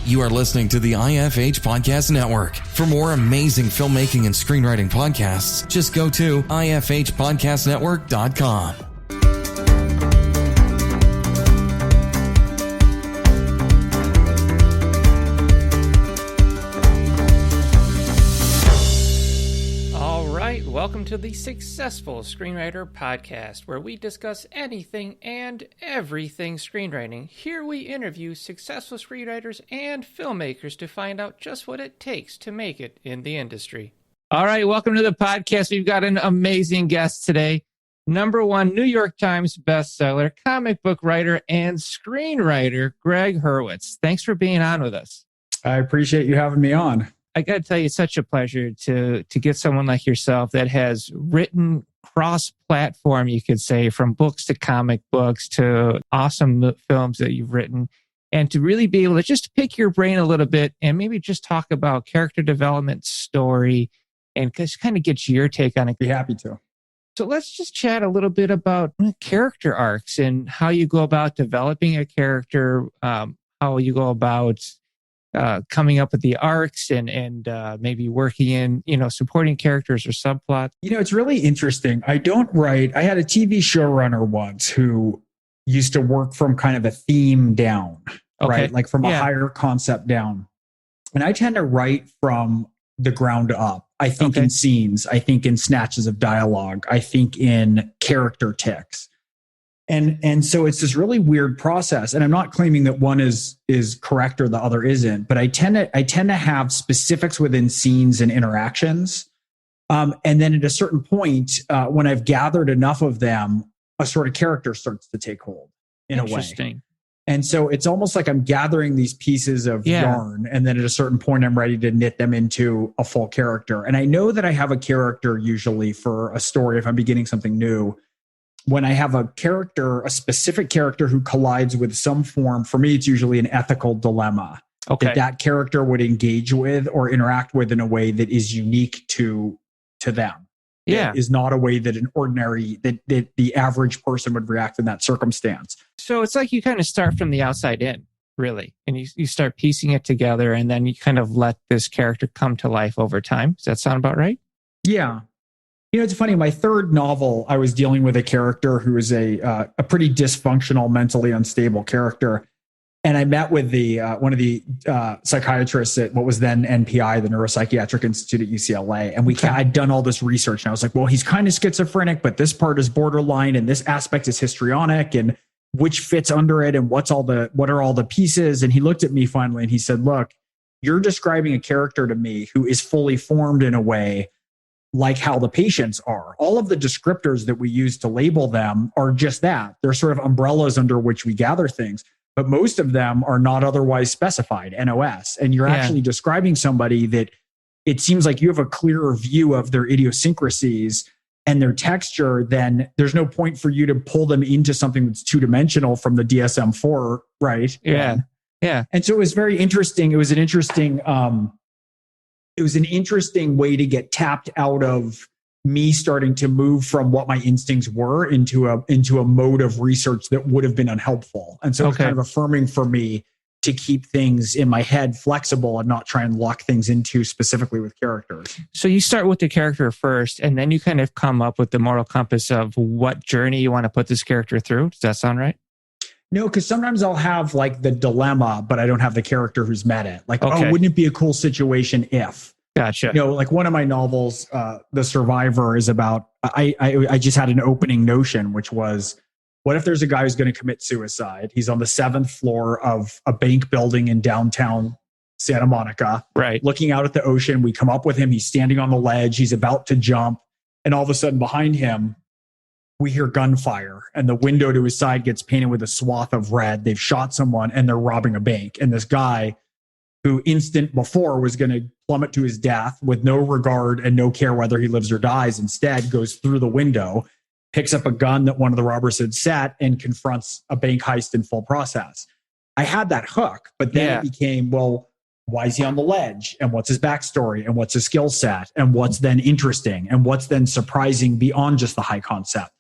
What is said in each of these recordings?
You are listening to the IFH Podcast Network. For more amazing filmmaking and screenwriting podcasts, just go to ifhpodcastnetwork.com. Welcome to the Successful Screenwriter Podcast, where we discuss anything and everything screenwriting. Here we interview successful screenwriters and filmmakers to find out just what it takes to make it in the industry. All right, welcome to the podcast. We've got an amazing guest today. #1 New York Times bestseller, comic book writer, and screenwriter, Gregg Hurwitz. Thanks for being on with us. I appreciate you having me on. I got to tell you, it's such a pleasure to get someone like yourself that has written cross-platform, you could say, from books to comic books to awesome films that you've written, and to really be able to just pick your brain a little bit and maybe just talk about character development, story, and just kind of get your take on it. Be happy to. So let's just chat a little bit about character arcs and how you go about developing a character, how you go about coming up with the arcs and maybe working in, supporting characters or subplots. It's really interesting. I had a TV showrunner once who used to work from kind of a theme down, right? Like from a higher concept down. And I tend to write from the ground up. I think in scenes, I think in snatches of dialogue, I think in character tics. And so it's this really weird process. And I'm not claiming that one is correct or the other isn't, but I tend to have specifics within scenes and interactions. And then at a certain point, when I've gathered enough of them, a sort of character starts to take hold in a way. Interesting. And so it's almost like I'm gathering these pieces of yarn. And then at a certain point, I'm ready to knit them into a full character. And I know that I have a character usually for a story if I'm beginning something new. When I have a specific character who collides with some form, for me, it's usually an ethical dilemma that character would engage with or interact with in a way that is unique to them. Yeah. It is not a way that that the average person would react in that circumstance. So it's like you kind of start from the outside in, really, and you start piecing it together, and then you kind of let this character come to life over time. Does that sound about right? Yeah. It's funny. My third novel, I was dealing with a character who is a pretty dysfunctional, mentally unstable character. And I met with one of the psychiatrists at what was then NPI, the Neuropsychiatric Institute at UCLA. And I'd done all this research. And I was like, well, he's kind of schizophrenic, but this part is borderline and this aspect is histrionic and which fits under it and what are all the pieces? And he looked at me finally and he said, look, you're describing a character to me who is fully formed in a way like how the patients are. All of the descriptors that we use to label them are just that. They're sort of umbrellas under which we gather things, but most of them are not otherwise specified, NOS. And you're actually describing somebody that it seems like you have a clearer view of their idiosyncrasies and their texture, then there's no point for you to pull them into something that's two-dimensional from the DSM-4, right? Yeah. And so it was very interesting. It was an interesting way to get tapped out of me starting to move from what my instincts were into a mode of research that would have been unhelpful. And so it's kind of affirming for me to keep things in my head flexible and not try and lock things into specifically with characters. So you start with the character first, and then you kind of come up with the moral compass of what journey you want to put this character through. Does that sound right? No, because sometimes I'll have like the dilemma, but I don't have the character who's met it. Like, wouldn't it be a cool situation if? Gotcha. Like one of my novels, The Survivor, is about, I just had an opening notion, which was, what if there's a guy who's going to commit suicide? He's on the 7th floor of a bank building in downtown Santa Monica, right? Looking out at the ocean. We come up with him. He's standing on the ledge. He's about to jump. And all of a sudden behind him, we hear gunfire and the window to his side gets painted with a swath of red. They've shot someone and they're robbing a bank. And this guy who instant before was going to plummet to his death with no regard and no care whether he lives or dies, instead goes through the window, picks up a gun that one of the robbers had set and confronts a bank heist in full process. I had that hook, but then it became, well, why is he on the ledge? And what's his backstory? And what's his skill set? And what's then interesting? And what's then surprising beyond just the high concept?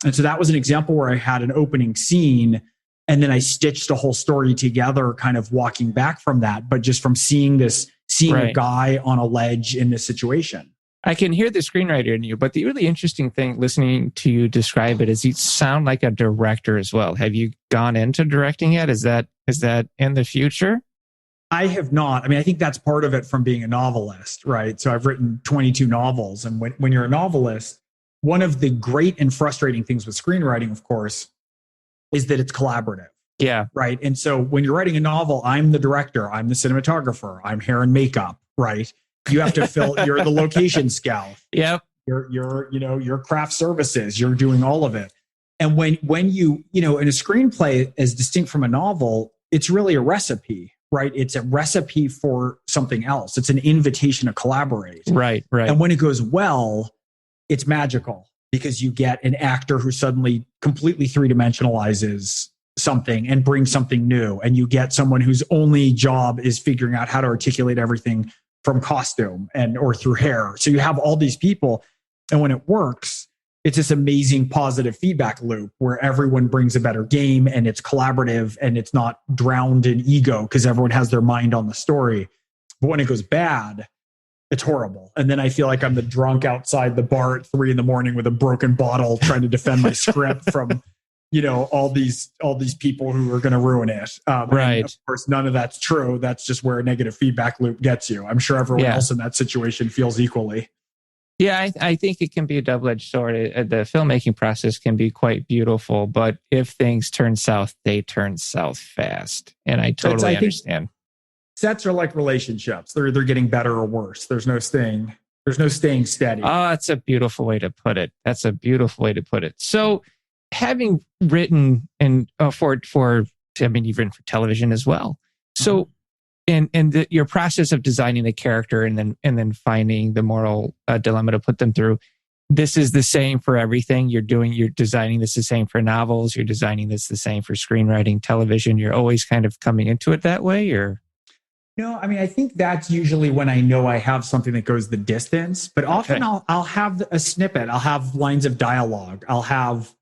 And so that was an example where I had an opening scene And then I stitched the whole story together, kind of walking back from that, but just from seeing a guy on a ledge in this situation. I can hear the screenwriter in you, but the really interesting thing listening to you describe it is you sound like a director as well. Have you gone into directing yet? Is that in the future? I have not. I mean, I think that's part of it from being a novelist, right? So I've written 22 novels. And when you're a novelist, one of the great and frustrating things with screenwriting, of course, is that it's collaborative. Yeah. Right. And so when you're writing a novel, I'm the director, I'm the cinematographer, I'm hair and makeup, right? You have to you're the location scout. Yep. You're craft services, you're doing all of it. And when you in a screenplay, as distinct from a novel, it's really a recipe, right? It's a recipe for something else. It's an invitation to collaborate. Right. And when it goes well, it's magical because you get an actor who suddenly completely three-dimensionalizes something and brings something new. And you get someone whose only job is figuring out how to articulate everything from costume or through hair. So you have all these people. And when it works, it's this amazing positive feedback loop where everyone brings a better game and it's collaborative and it's not drowned in ego because everyone has their mind on the story. But when it goes bad, it's horrible. And then I feel like I'm the drunk outside the bar at 3 a.m. with a broken bottle trying to defend my script from, all these people who are going to ruin it. Right. Of course, none of that's true. That's just where a negative feedback loop gets you. I'm sure everyone else in that situation feels equally. Yeah, I think it can be a double-edged sword. The filmmaking process can be quite beautiful, but if things turn south, they turn south fast. And I totally understand. Sets are like relationships. They're either getting better or worse. There's no staying steady. Oh, that's a beautiful way to put it. So having written you've written for television as well. So your process of designing a character and then finding the moral dilemma to put them through, this is the same for everything you're designing this the same for novels, you're designing this the same for screenwriting, television. You're always kind of coming into it that way, or? No, I mean, I think that's usually when I know I have something that goes the distance, but often I'll have a snippet. I'll have lines of dialogue. I'll have,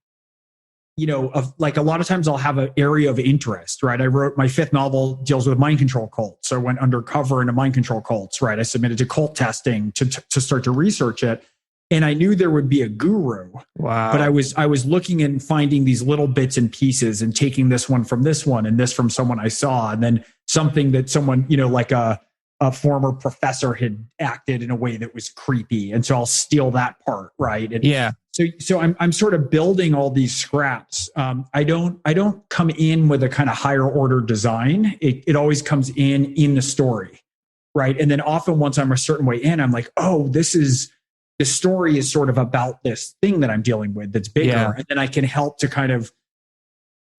like a lot of times I'll have an area of interest, right? I wrote my 5th novel deals with mind control cults. So I went undercover into mind control cults, right? I submitted to cult testing to start to research it. And I knew there would be a guru. Wow. But I was looking and finding these little bits and pieces and taking this one from this one and this from someone I saw. And then something that someone, like a former professor had acted in a way that was creepy. And so I'll steal that part, right? And yeah. So I'm sort of building all these scraps. I don't come in with a kind of higher order design. It always comes in the story, right? And then often once I'm a certain way in, I'm like, oh, the story is sort of about this thing that I'm dealing with that's bigger. Yeah. And then I can help to kind of,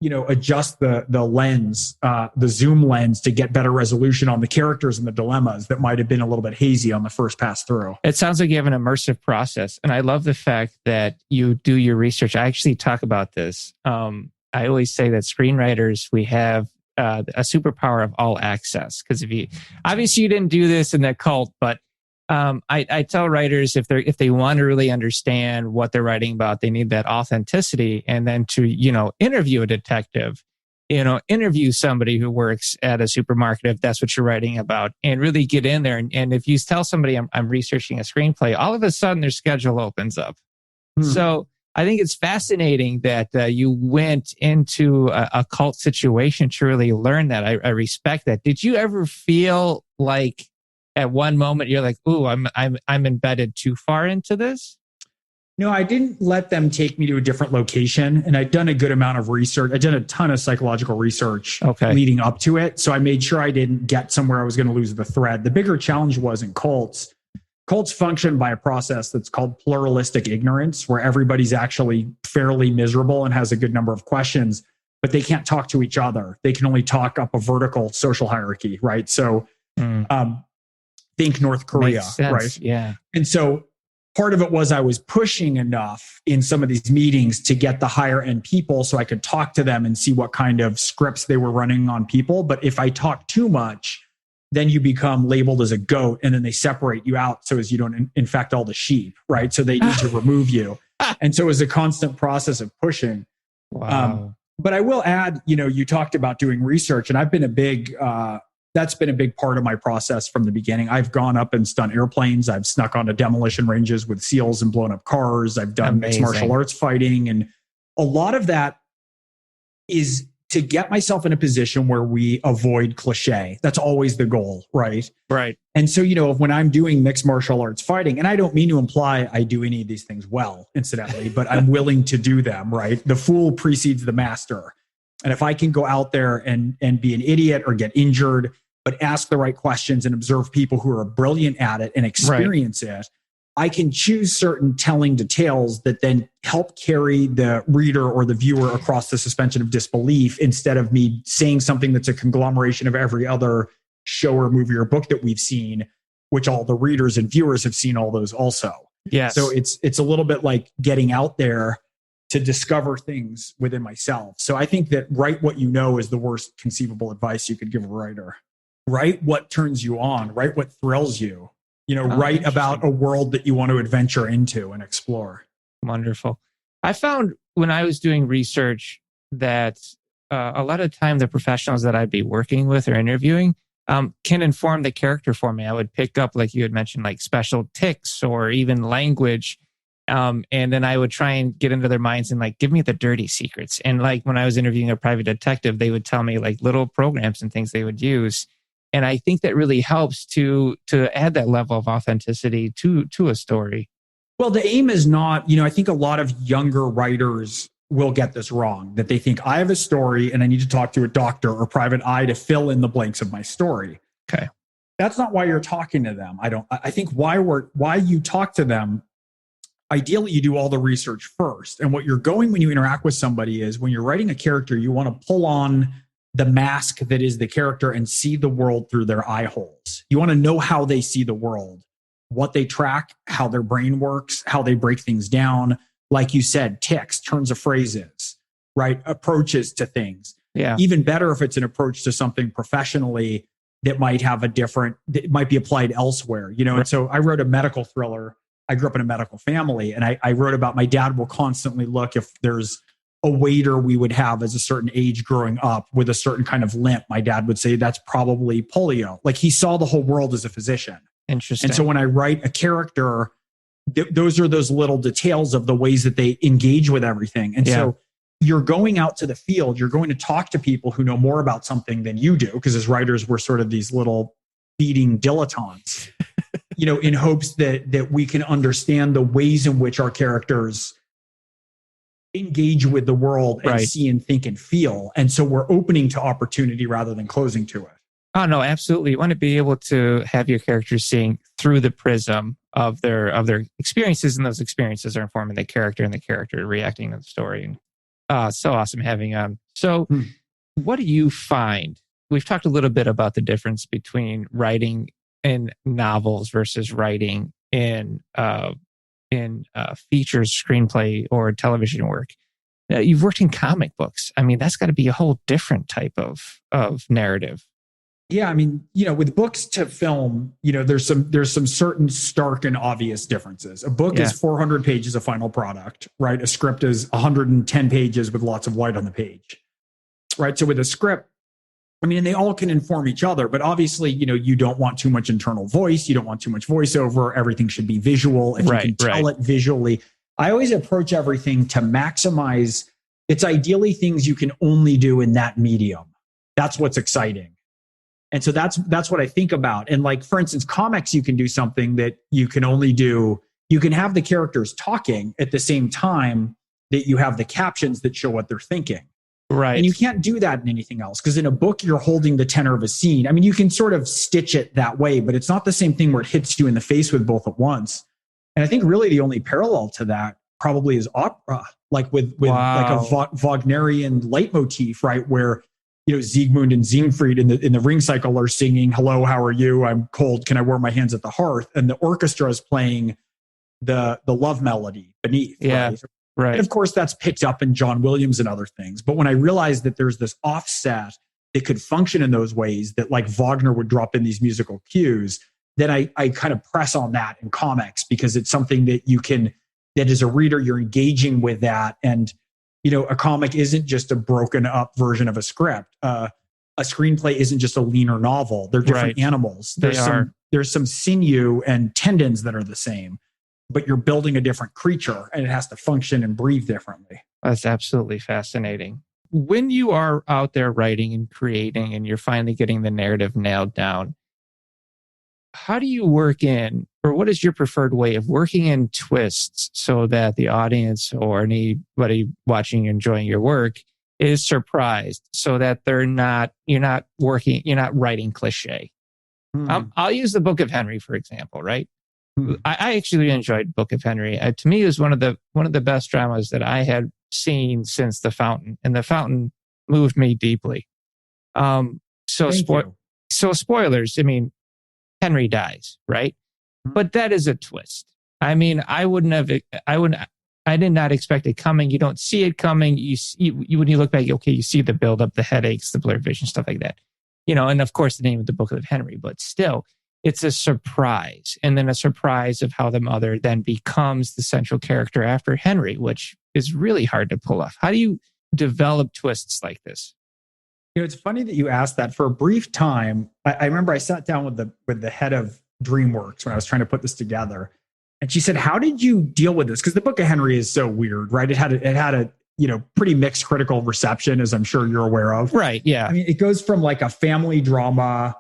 adjust the lens, the zoom lens to get better resolution on the characters and the dilemmas that might have been a little bit hazy on the first pass through. It sounds like you have an immersive process. And I love the fact that you do your research. I actually talk about this. I always say that screenwriters, we have a superpower of all access. Because obviously you didn't do this in that cult, but I tell writers if they want to really understand what they're writing about, they need that authenticity. And then to, interview a detective, interview somebody who works at a supermarket, if that's what you're writing about, and really get in there. And if you tell somebody I'm researching a screenplay, all of a sudden their schedule opens up. So I think it's fascinating that you went into a cult situation to really learn that. I respect that. Did you ever feel like at one moment you're like, "Ooh, I'm embedded too far into this"? No, I didn't let them take me to a different location, and I'd done a good amount of research. I'd done a ton of psychological research leading up to it, so I made sure I didn't get somewhere I was going to lose the thread. The bigger challenge was in cults. Cults function by a process that's called pluralistic ignorance, where everybody's actually fairly miserable and has a good number of questions, but they can't talk to each other. They can only talk up a vertical social hierarchy, right? So, think North Korea, right? Yeah. And so part of it was I was pushing enough in some of these meetings to get the higher end people so I could talk to them and see what kind of scripts they were running on people. But if I talk too much, then you become labeled as a goat and then they separate you out so as you don't infect all the sheep, right? So they need to remove you. And so it was a constant process of pushing. Wow. But I will add, you talked about doing research, and I've been that's been a big part of my process from the beginning. I've gone up and stunt airplanes. I've snuck onto demolition ranges with SEALs and blown up cars. I've done mixed martial arts fighting. And a lot of that is to get myself in a position where we avoid cliche. That's always the goal, right? Right. And so, when I'm doing mixed martial arts fighting, and I don't mean to imply I do any of these things well, incidentally, but I'm willing to do them, right? The fool precedes the master. And if I can go out there and be an idiot or get injured, but ask the right questions and observe people who are brilliant at it and experience it, I can choose certain telling details that then help carry the reader or the viewer across the suspension of disbelief, instead of me saying something that's a conglomeration of every other show or movie or book that we've seen, which all the readers and viewers have seen all those also. Yes. So it's a little bit like getting out there to discover things within myself. So I think that write what you know is the worst conceivable advice you could give a writer. Write what turns you on, write what thrills you. Write about a world that you want to adventure into and explore. Wonderful. I found when I was doing research that a lot of the time the professionals that I'd be working with or interviewing can inform the character for me. I would pick up, like you had mentioned, like special tics or even language. And then I would try and get into their minds and like, give me the dirty secrets. And like when I was interviewing a private detective, they would tell me like little programs and things they would use. And I think that really helps to add that level of authenticity to a story. Well, the aim is not, I think a lot of younger writers will get this wrong, that they think I have a story and I need to talk to a doctor or private eye to fill in the blanks of my story. Okay. That's not why you're talking to them. I think why you talk to them, ideally you do all the research first. And what you're going when you interact with somebody is when you're writing a character, you want to pull on the mask that is the character and see the world through their eye holes. You want to know how they see the world, what they track, how their brain works, how they break things down. Like you said, tics, turns of phrases, right? Approaches to things. Yeah. Even better if it's an approach to something professionally that might have that might be applied elsewhere, Right. And so I wrote a medical thriller. I grew up in a medical family, and I wrote about my dad will constantly look if there's a waiter we would have as a certain age growing up with a certain kind of limp. My dad would say that's probably polio. Like he saw the whole world as a physician. Interesting. And so when I write a character, those are those little details of the ways that they engage with everything. And so you're going out to the field, you're going to talk to people who know more about something than you do, because as writers, we're sort of these little beating dilettantes, in hopes that we can understand the ways in which our characters engage with the world and see and think and feel. And so we're opening to opportunity rather than closing to it. Oh, no, absolutely. You want to be able to have your characters seeing through the prism of their experiences, and those experiences are informing the character and the character reacting to the story. And so awesome having on. So what do you find? We've talked a little bit about the difference between writing in novels versus writing in features, screenplay, or television work. You've worked in comic books. I mean, that's got to be a whole different type of narrative. Yeah, I mean, with books to film, there's some certain stark and obvious differences. A book is 400 pages of final product, right? A script is 110 pages with lots of white on the page, right? So with a script, I mean, they all can inform each other, but obviously, you don't want too much internal voice. You don't want too much voiceover. Everything should be visual. If you can tell it visually. I always approach everything to maximize. It's ideally things you can only do in that medium. That's what's exciting. And so that's what I think about. And like, for instance, comics, you can do something that you can only do. You can have the characters talking at the same time that you have the captions that show what they're thinking. Right. And you can't do that in anything else, because in a book, you're holding the tenor of a scene. I mean, you can sort of stitch it that way, but it's not the same thing where it hits you in the face with both at once. And I think really the only parallel to that probably is opera, like with like a Wagnerian leitmotif, right? Where, Siegmund and Siegfried in the ring cycle are singing, "Hello, how are you? I'm cold. Can I warm my hands at the hearth?" And the orchestra is playing the love melody beneath. Yeah. Right. And of course, that's picked up in John Williams and other things. But when I realized that there's this offset that could function in those ways, that like Wagner would drop in these musical cues, then I kind of press on that in comics, because it's something that that as a reader, you're engaging with that. And a comic isn't just a broken up version of a script. A screenplay isn't just a leaner novel. They're different animals. There's some sinew and tendons that are the same, but you're building a different creature and it has to function and breathe differently. That's absolutely fascinating. When you are out there writing and creating and you're finally getting the narrative nailed down, how do you work in, or what is your preferred way of working in twists so that the audience or anybody watching, enjoying your work is surprised, so that you're not writing cliche? I'll use the Book of Henry, for example, right? I actually enjoyed Book of Henry. To me, it was one of the best dramas that I had seen since The Fountain, and The Fountain moved me deeply. So spoilers. I mean, Henry dies, right? But that is a twist. I mean, I did not expect it coming. You don't see it coming. You when you look back, okay, you see the buildup, the headaches, the blurred vision, stuff like that. And of course the name of the Book of Henry, but still, it's a surprise. And then a surprise of how the mother then becomes the central character after Henry, which is really hard to pull off. How do you develop twists like this? It's funny that you asked that. For a brief time, I remember I sat down with the head of DreamWorks when I was trying to put this together. And she said, how did you deal with this? Because the Book of Henry is so weird, right? It had a pretty mixed critical reception, as I'm sure you're aware of. Right, yeah. I mean, it goes from like a family drama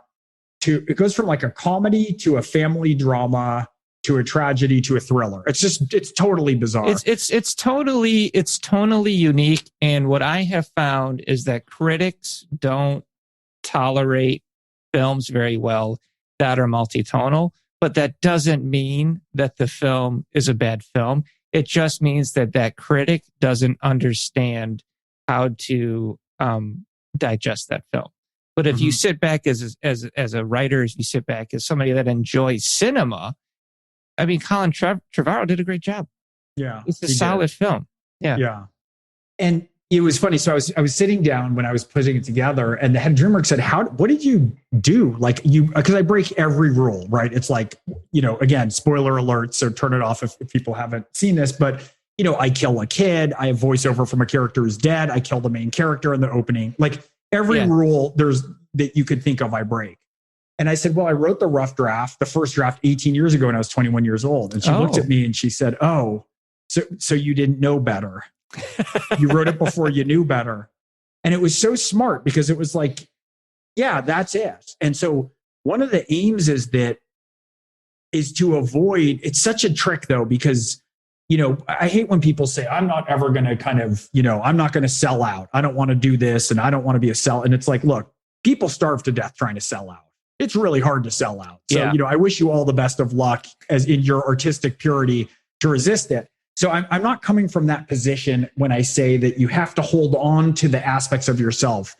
it goes from like a comedy to a family drama to a tragedy to a thriller. It's totally bizarre. It's totally unique. And what I have found is that critics don't tolerate films very well that are multitonal, but that doesn't mean that the film is a bad film. It just means that critic doesn't understand how to digest that film. But if you sit back as a writer, if you sit back as somebody that enjoys cinema, I mean, Colin Trevorrow did a great job. Yeah, it's a solid film. Yeah, yeah. And it was funny. So I was sitting down when I was putting it together, and the head of DreamWorks said, what did you do? Like because I break every rule, right? It's like, again, spoiler alert. So turn it off if people haven't seen this, but I kill a kid. I have voiceover from a character who's dead. I kill the main character in the opening. Like every rule that you could think of, I break. And I said, well, I wrote the first draft 18 years ago when I was 21 years old. And she looked at me and she said, oh, so you didn't know better. You wrote it before you knew better. And it was so smart because it was like, yeah, that's it. And so one of the aims is to avoid, it's such a trick though, because, I hate when people say, I'm not ever going to kind of, I'm not going to sell out. I don't want to do this and I don't want to be a sell. And it's like, look, people starve to death trying to sell out. It's really hard to sell out. So, I wish you all the best of luck as in your artistic purity to resist it. So I'm not coming from that position when I say that you have to hold on to the aspects of yourself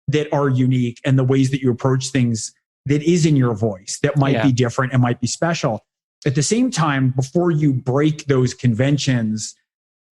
that are unique and the ways that you approach things that is in your voice that might be different and might be special. At the same time, before you break those conventions,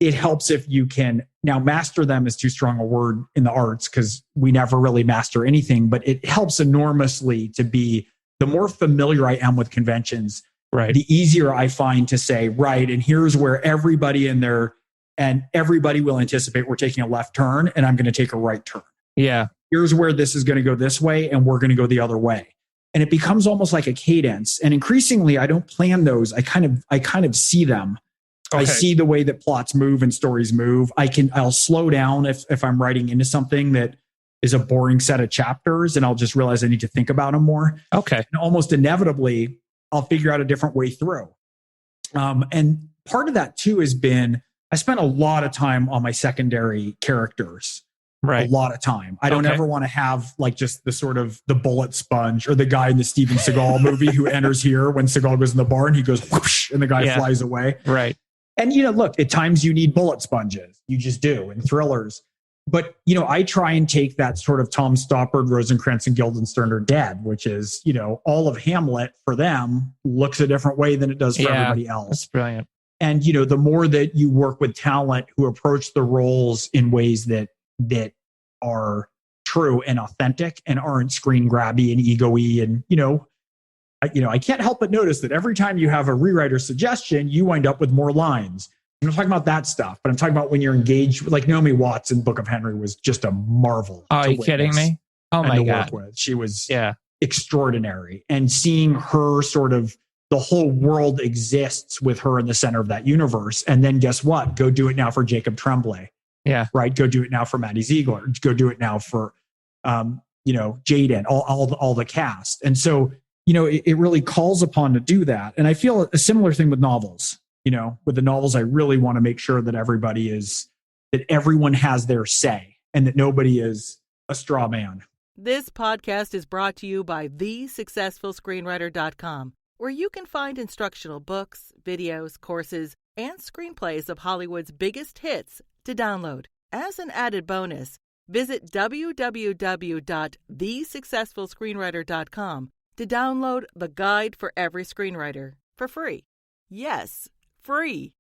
it helps if you can now master them is too strong a word in the arts because we never really master anything, but it helps enormously to be the more familiar I am with conventions, the easier I find to say, right, and here's where everybody in there and everybody will anticipate we're taking a left turn and I'm going to take a right turn. Yeah. Here's where this is going to go this way and we're going to go the other way. And it becomes almost like a cadence. And increasingly, I don't plan those. I kind of see them. Okay. I see the way that plots move and stories move. I'll slow down if I'm writing into something that is a boring set of chapters and I'll just realize I need to think about them more. Okay. And almost inevitably, I'll figure out a different way through. And part of that too has been, I spent a lot of time on my secondary characters. Right. A lot of time. I don't ever want to have like just the sort of the bullet sponge or the guy in the Steven Seagal movie who enters here when Seagal goes in the bar and he goes whoosh and the guy flies away. Right. And, look, at times you need bullet sponges. You just do in thrillers. But, I try and take that sort of Tom Stoppard, Rosencrantz and Guildenstern are dead, which is, all of Hamlet for them looks a different way than it does for everybody else. That's brilliant. And, the more that you work with talent who approach the roles in ways that are true and authentic and aren't screen grabby and ego-y and, I can't help but notice that every time you have a rewriter suggestion, you wind up with more lines. I'm not talking about that stuff, but I'm talking about when you're engaged. Like Naomi Watts in Book of Henry was just a marvel. Oh, are you kidding me? Oh my God. Work with. She was extraordinary. And seeing her sort of, the whole world exists with her in the center of that universe. And then guess what? Go do it now for Jacob Tremblay. Yeah. Right. Go do it now for Maddie Ziegler. Go do it now for, Jaden, all the cast. And so, it really calls upon to do that. And I feel a similar thing with novels. With the novels, I really want to make sure that that everyone has their say and that nobody is a straw man. This podcast is brought to you by TheSuccessfulScreenwriter.com, where you can find instructional books, videos, courses, and screenplays of Hollywood's biggest hits to download. As an added bonus, visit www.TheSuccessfulScreenwriter.com to download The Guide for Every Screenwriter for free. Yes, free.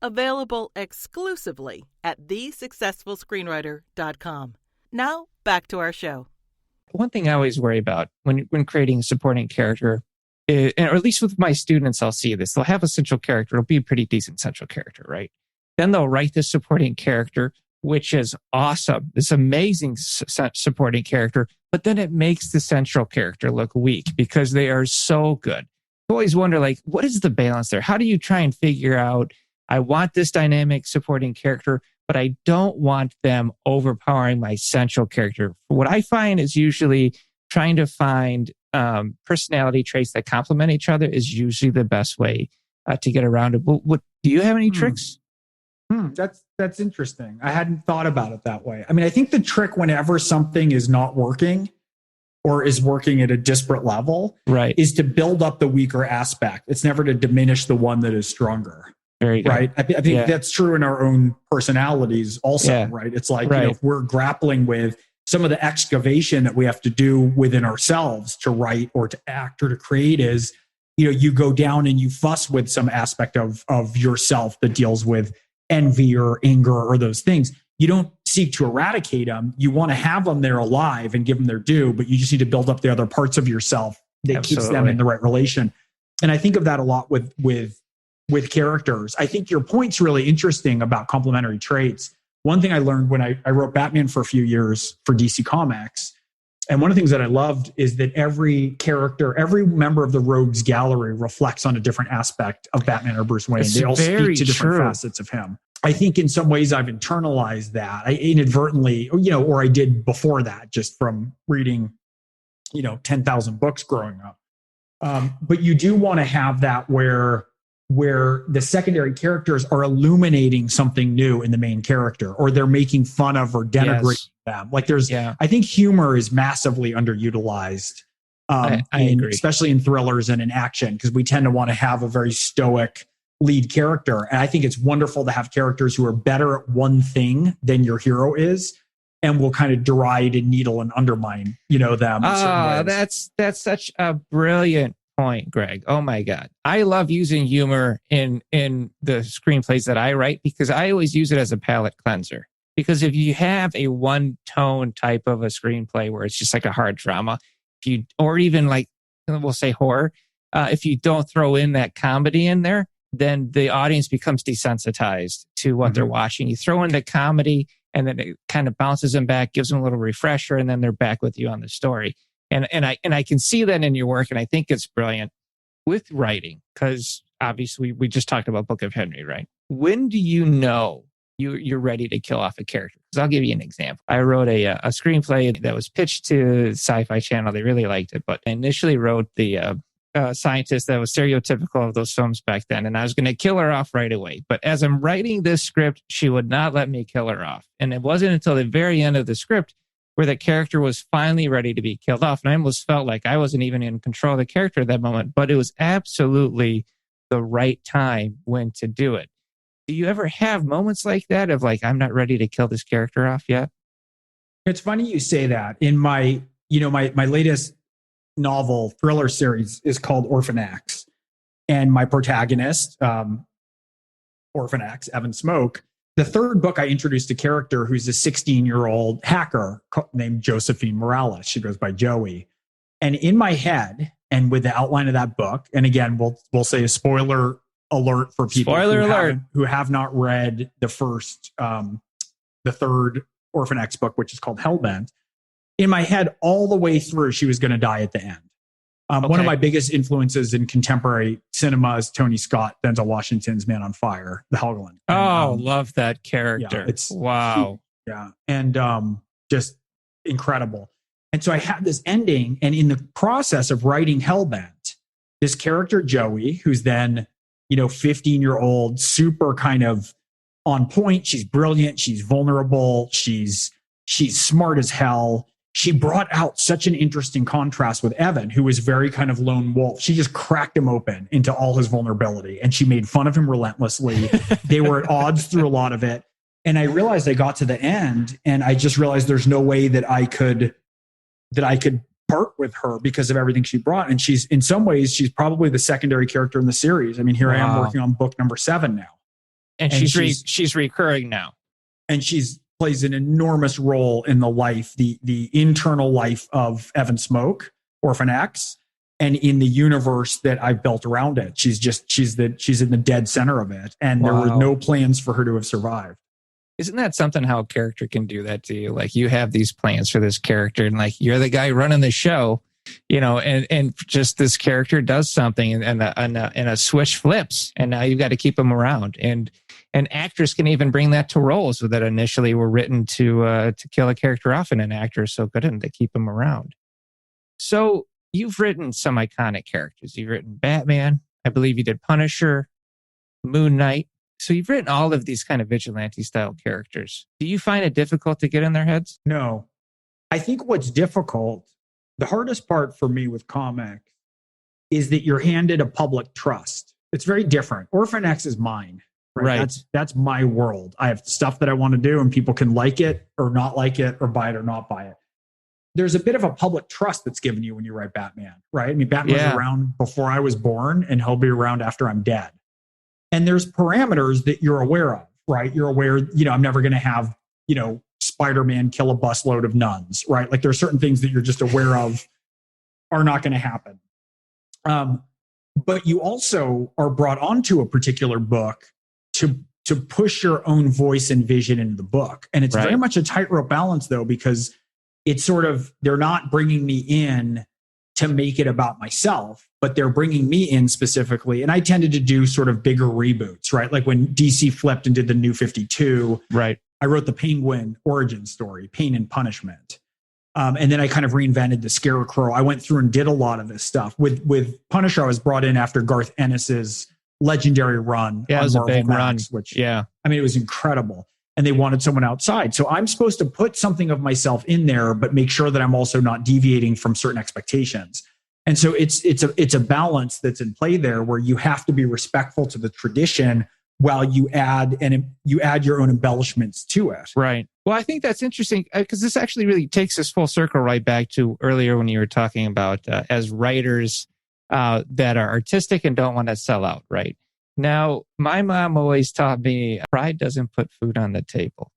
Available exclusively at TheSuccessfulScreenwriter.com. Now, back to our show. One thing I always worry about when creating a supporting character, or at least with my students, I'll see this. They'll have a central character. It'll be a pretty decent central character, right? Then they'll write this supporting character, which is awesome. This amazing supporting character, but then it makes the central character look weak because they are so good. I always wonder, what is the balance there? How do you try and figure out, I want this dynamic supporting character, but I don't want them overpowering my central character? What I find is usually trying to find personality traits that complement each other is usually the best way to get around it. What do you have any tricks? That's interesting. I hadn't thought about it that way. I mean, I think the trick whenever something is not working or is working at a disparate level, right, is to build up the weaker aspect. It's never to diminish the one that is stronger. Very good. Right. I think that's true in our own personalities also, right? It's like, if we're grappling with some of the excavation that we have to do within ourselves to write or to act or to create is, you go down and you fuss with some aspect of yourself that deals with envy or anger or those things. You don't seek to eradicate them. You want to have them there alive and give them their due, but you just need to build up the other parts of yourself that keeps them in the right relation. And I think of that a lot with characters. I think your point's really interesting about complementary traits. One thing I learned when I wrote Batman for a few years for DC Comics, and one of the things that I loved is that every character, every member of the Rogues Gallery reflects on a different aspect of Batman or Bruce Wayne. They all speak to different facets of him. I think in some ways I've internalized that. I inadvertently, or I did before that, just from reading, 10,000 books growing up. But you do want to have that where the secondary characters are illuminating something new in the main character, or they're making fun of or denigrating them. Like I think humor is massively underutilized, I agree. Especially in thrillers and in action, because we tend to want to have a very stoic lead character. And I think it's wonderful to have characters who are better at one thing than your hero is, and will kind of deride and needle and undermine, them. That's such a brilliant point, Greg. Oh my God. I love using humor in the screenplays that I write because I always use it as a palate cleanser. Because if you have a one tone type of a screenplay where it's just like a hard drama, or even we'll say horror, if you don't throw in that comedy in there, then the audience becomes desensitized to what they're watching. You throw in the comedy and then it kind of bounces them back, gives them a little refresher, and then they're back with you on the story. And I can see that in your work, and I think it's brilliant with writing, because obviously we just talked about Book of Henry, right? When do you know you're ready to kill off a character? Because I'll give you an example. I wrote a screenplay that was pitched to Sci-Fi Channel. They really liked it, but I initially wrote the scientist that was stereotypical of those films back then, and I was going to kill her off right away. But as I'm writing this script, she would not let me kill her off. And it wasn't until the very end of the script where the character was finally ready to be killed off. And I almost felt like I wasn't even in control of the character at that moment, but it was absolutely the right time when to do it. Do you ever have moments like that of I'm not ready to kill this character off yet? It's funny you say that. In my latest novel thriller series is called Orphan X. And my protagonist, Orphan X, Evan Smoke, the third book, I introduced a character who's a 16-year-old hacker named Josephine Morales. She goes by Joey. And in my head, and with the outline of that book, and again, we'll say a spoiler alert for people Spoiler alert. Who have not read the third Orphan X book, which is called Hellbent. In my head, all the way through, she was going to die at the end. One of my biggest influences in contemporary cinema is Tony Scott, Denzel Washington's Man on Fire, the Helgeland. Love that character. Yeah, wow. Yeah. And just incredible. And so I had this ending, and in the process of writing Hellbent, this character, Joey, who's then, 15-year-old, super kind of on point. She's brilliant. She's vulnerable. She's smart as hell. She brought out such an interesting contrast with Evan, who was very kind of lone wolf. She just cracked him open into all his vulnerability, and she made fun of him relentlessly. They were at odds through a lot of it. And I realized I got to the end, and I just realized there's no way that I could part with her because of everything she brought. And she's, in some ways, she's probably the secondary character in the series. I mean, here I am working on book number 7 now. And she's recurring now. And plays an enormous role in the life, the internal life of Evan Smoke, Orphan X, and in the universe that I've built around it. She's in the dead center of it. And there were no plans for her to have survived. Isn't that something how a character can do that to you? Like, you have these plans for this character, and like, you're the guy running the show, and just this character does something, and a switch flips, and now you've got to keep him around. And an actress can even bring that to roles that initially were written to kill a character off, and an actor is so good at it, they keep him around. So you've written some iconic characters. You've written Batman. I believe you did Punisher, Moon Knight. So you've written all of these kind of vigilante style characters. Do you find it difficult to get in their heads? No. I think what's difficult, the hardest part for me with comics, is that you're handed a public trust. It's very different. Orphan X is mine. Right. That's my world. I have stuff that I want to do, and people can like it or not like it, or buy it or not buy it. There's a bit of a public trust that's given you when you write Batman, right? I mean, Batman was around before I was born, and he'll be around after I'm dead. And there's parameters that you're aware of, right? You're aware, I'm never going to have, Spider-Man kill a busload of nuns, right? Like, there are certain things that you're just aware of are not going to happen. But you also are brought onto a particular book to push your own voice and vision into the book. And it's very much a tightrope balance, though, because it's sort of, they're not bringing me in to make it about myself, but they're bringing me in specifically. And I tended to do sort of bigger reboots, right? Like when DC flipped and did the New 52, right? I wrote the Penguin origin story, Pain and Punishment. And then I kind of reinvented the Scarecrow. I went through and did a lot of this stuff. With Punisher, I was brought in after Garth Ennis's legendary run. Yeah, it was Marvel a big Max, run. Which, I mean, it was incredible. And they wanted someone outside. So I'm supposed to put something of myself in there, but make sure that I'm also not deviating from certain expectations. And so it's a balance that's in play there, where you have to be respectful to the tradition while you add your own embellishments to it. Right. Well, I think that's interesting, because this actually really takes us full circle right back to earlier when you were talking about as writers that are artistic and don't want to sell out, right? Now, my mom always taught me pride doesn't put food on the table.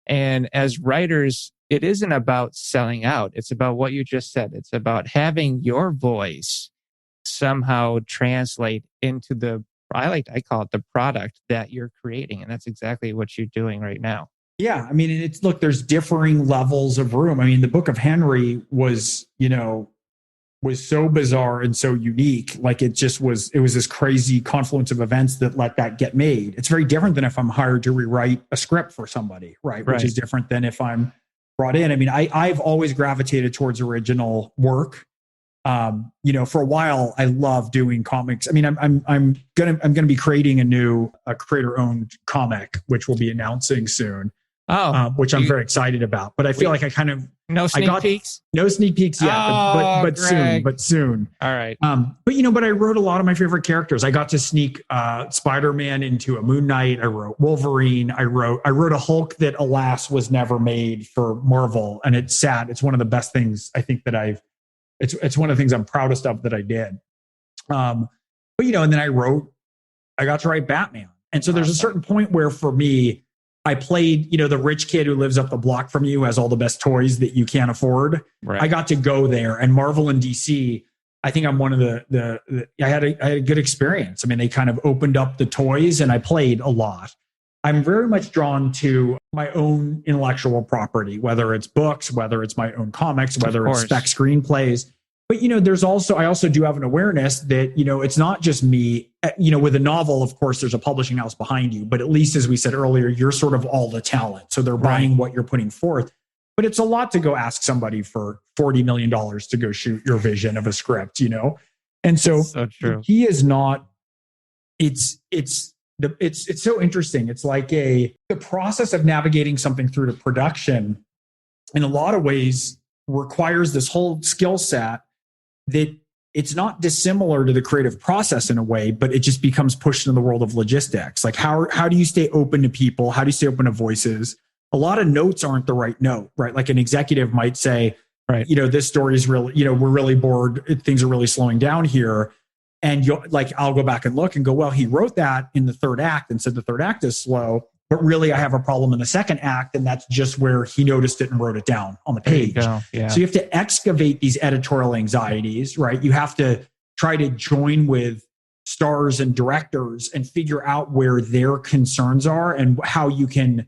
And as writers, it isn't about selling out. It's about what you just said. It's about having your voice somehow translate into I call it the product that you're creating. And that's exactly what you're doing right now. Yeah. I mean, there's differing levels of room. I mean, the Book of Henry was so bizarre and so unique. Like, it was this crazy confluence of events that let that get made. It's very different than if I'm hired to rewrite a script for somebody, right? Which is different than if I'm brought in. I mean, I've always gravitated towards original work. For a while, I love doing comics. I mean, I'm gonna be creating a creator-owned comic, which we'll be announcing soon. Which I'm very excited about. But I feel like I kind of no sneak peeks yet, but soon. All right. But I wrote a lot of my favorite characters. I got to sneak Spider-Man into a Moon Knight. I wrote Wolverine. I wrote a Hulk that, alas, was never made for Marvel, and it's sad. It's one of the best things I think that it's one of the things I'm proudest of that I did. And then I got to write Batman. And so there's a certain point where, for me, I played, the rich kid who lives up the block from you, has all the best toys that you can't afford. Right. I got to go there. And Marvel and DC, I think I'm one of I had a good experience. I mean, they kind of opened up the toys and I played a lot. I'm very much drawn to my own intellectual property, whether it's books, whether it's my own comics, whether it's spec screenplays. But, I also do have an awareness that, it's not just me, with a novel, of course, there's a publishing house behind you, but at least as we said earlier, you're sort of all the talent. So they're buying what you're putting forth. But it's a lot to go ask somebody for $40 million to go shoot your vision of a script, And so true. He is not, it's so interesting. It's like the process of navigating something through to production in a lot of ways requires this whole skill set that it's not dissimilar to the creative process in a way, but it just becomes pushed into the world of logistics. Like how do you stay open to people? How do you stay open to voices? A lot of notes aren't the right note, right? Like an executive might say, this story is really, we're really bored. Things are really slowing down here. And I'll go back and look and go, well, he wrote that in the third act and said the third act is slow, but really I have a problem in the second act. And that's just where he noticed it and wrote it down on the page. Yeah. So you have to excavate these editorial anxieties, right? You have to try to join with stars and directors and figure out where their concerns are and how you can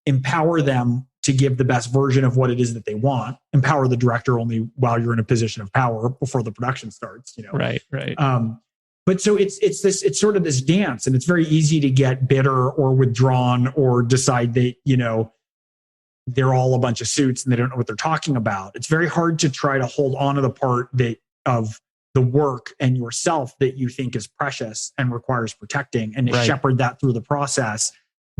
empower them to give the best version of what it is that they want. Empower the director only while you're in a position of power before the production starts, Right. But so it's sort of this dance, and it's very easy to get bitter or withdrawn or decide that, they're all a bunch of suits and they don't know what they're talking about. It's very hard to try to hold on to the part of the work and yourself that you think is precious and requires protecting, and to shepherd that through the process,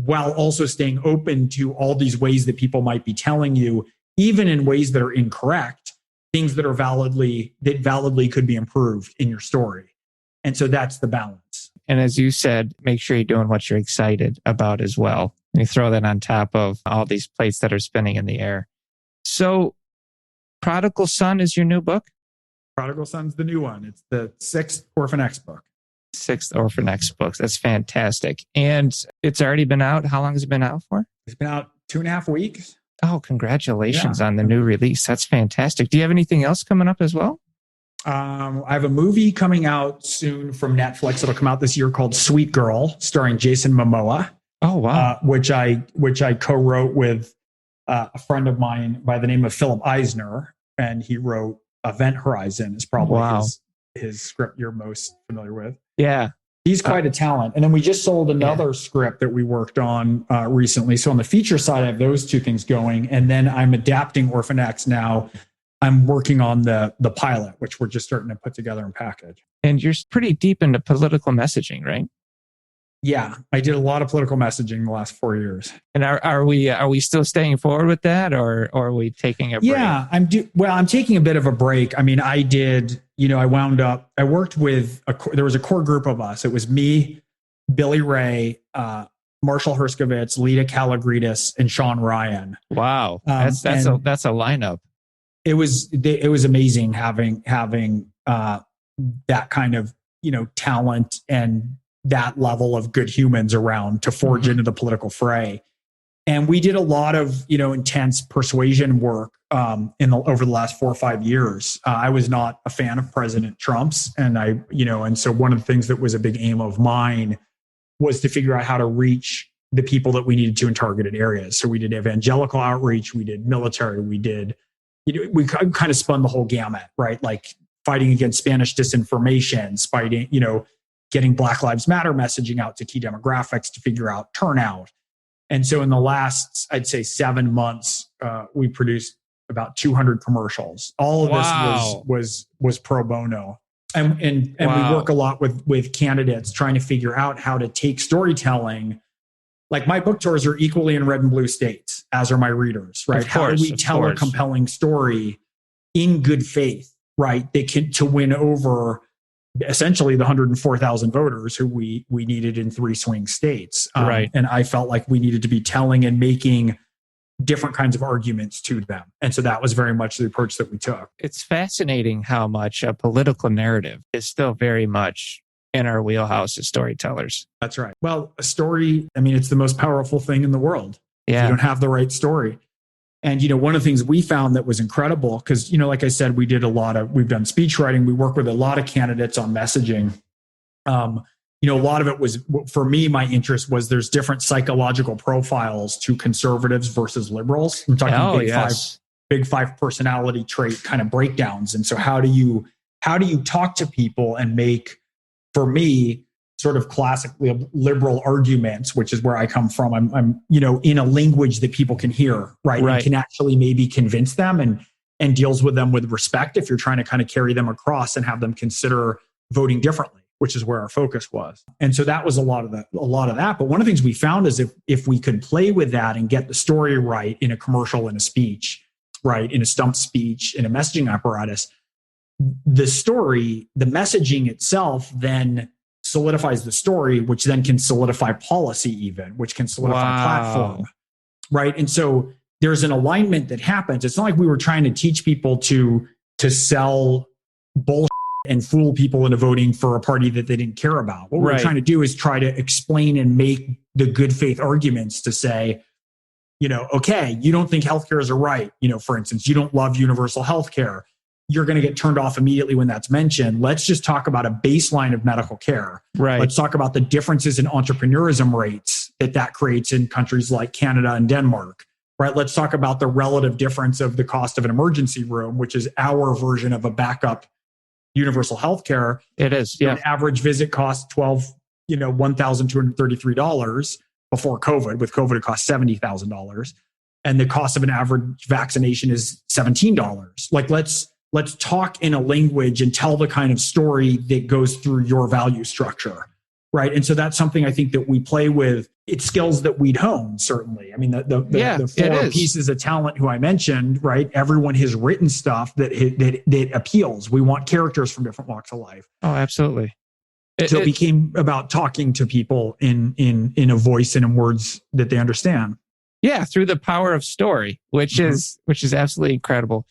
while also staying open to all these ways that people might be telling you, even in ways that are incorrect, things that validly could be improved in your story. And so that's the balance. And as you said, make sure you're doing what you're excited about as well. And you throw that on top of all these plates that are spinning in the air. So Prodigal Son is your new book? Prodigal Son's the new one. It's the 6th Orphan X book. 6th Orphan X books. That's fantastic. And it's already been out. How long has it been out for? It's been out 2.5 weeks. Oh, congratulations on the new release. That's fantastic. Do you have anything else coming up as well? I have a movie coming out soon from Netflix. It'll come out this year called Sweet Girl, starring Jason Momoa. Oh, wow. Which I co-wrote with a friend of mine by the name of Philip Eisner. And he wrote Event Horizon is probably his script you're most familiar with. Yeah. He's quite a talent. And then we just sold another script that we worked on recently. So on the feature side, I have those two things going. And then I'm adapting Orphan X now. I'm working on the pilot, which we're just starting to put together and package. And you're pretty deep into political messaging, right? Yeah, I did a lot of political messaging the last 4 years. And are we still staying forward with that, or are we taking a break? Yeah, I'm taking a bit of a break. I mean, I did, I worked with, there was a core group of us. It was me, Billy Ray, Marshall Herskovitz, Lita Kalogridis, and Sean Ryan. Wow. That's a lineup. It was amazing having that kind of, talent and that level of good humans around to forge into the political fray. And we did a lot of, intense persuasion work over the last 4 or 5 years. I was not a fan of President Trump's, and and so one of the things that was a big aim of mine was to figure out how to reach the people that we needed to in targeted areas. So we did evangelical outreach, we did military, we did, we kind of spun the whole gamut, right? Like fighting against Spanish disinformation, fighting, getting Black Lives Matter messaging out to key demographics to figure out turnout. And so in the last, I'd say 7 months, we produced about 200 commercials. All of this was pro bono. And we work a lot with candidates trying to figure out how to take storytelling. Like my book tours are equally in red and blue states, as are my readers, right? How do we tell a compelling story in good faith, right? To win over essentially the 104,000 voters who we needed in 3 swing states. Right. And I felt like we needed to be telling and making different kinds of arguments to them. And so that was very much the approach that we took. It's fascinating how much a political narrative is still very much in our wheelhouse as storytellers. That's right. Well, a story, it's the most powerful thing in the world. Yeah. If you don't have the right story. And, one of the things we found that was incredible, because, like I said, we've done speech writing. We work with a lot of candidates on messaging. A lot of it was, for me, my interest was there's different psychological profiles to conservatives versus liberals. I'm talking big five personality trait kind of breakdowns. And so how do you talk to people and make, for me, sort of classically liberal arguments, which is where I come from. I'm in a language that people can hear, right? And can actually maybe convince them and deals with them with respect if you're trying to kind of carry them across and have them consider voting differently, which is where our focus was. And so that was a lot of that. But one of the things we found is if we could play with that and get the story right in a commercial, in a speech, right, in a stump speech, in a messaging apparatus, the story, the messaging itself then solidifies the story, which then can solidify policy even, which can solidify platform, right? And so there's an alignment that happens. It's not like we were trying to teach people to sell bullshit and fool people into voting for a party that they didn't care about. What we're trying to do is try to explain and make the good faith arguments to say, okay, you don't think healthcare is a right. For instance, you don't love universal healthcare. You're going to get turned off immediately when that's mentioned. Let's just talk about a baseline of medical care. Right. Let's talk about the differences in entrepreneurism rates that creates in countries like Canada and Denmark. Right. Let's talk about the relative difference of the cost of an emergency room, which is our version of a backup universal healthcare. It is. Yeah. An average visit costs $1,233 before COVID. With COVID, it costs $70,000, and the cost of an average vaccination is $17. Like, let's talk in a language and tell the kind of story that goes through your value structure, right? And so that's something I think that we play with. It's skills that we'd hone, certainly. I mean, the four pieces of talent who I mentioned, right? Everyone has written stuff that appeals. We want characters from different walks of life. Oh, absolutely. So it became about talking to people in a voice and in words that they understand. Yeah, through the power of story, which is absolutely incredible.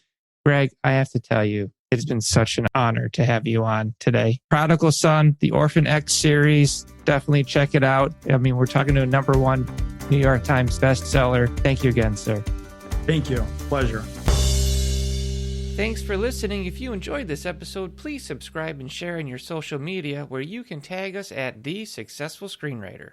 Gregg, I have to tell you, it's been such an honor to have you on today. Prodigal Son, the Orphan X series, definitely check it out. I mean, we're talking to a #1 New York Times bestseller. Thank you again, sir. Thank you. Pleasure. Thanks for listening. If you enjoyed this episode, please subscribe and share in your social media where you can tag us at The Successful Screenwriter.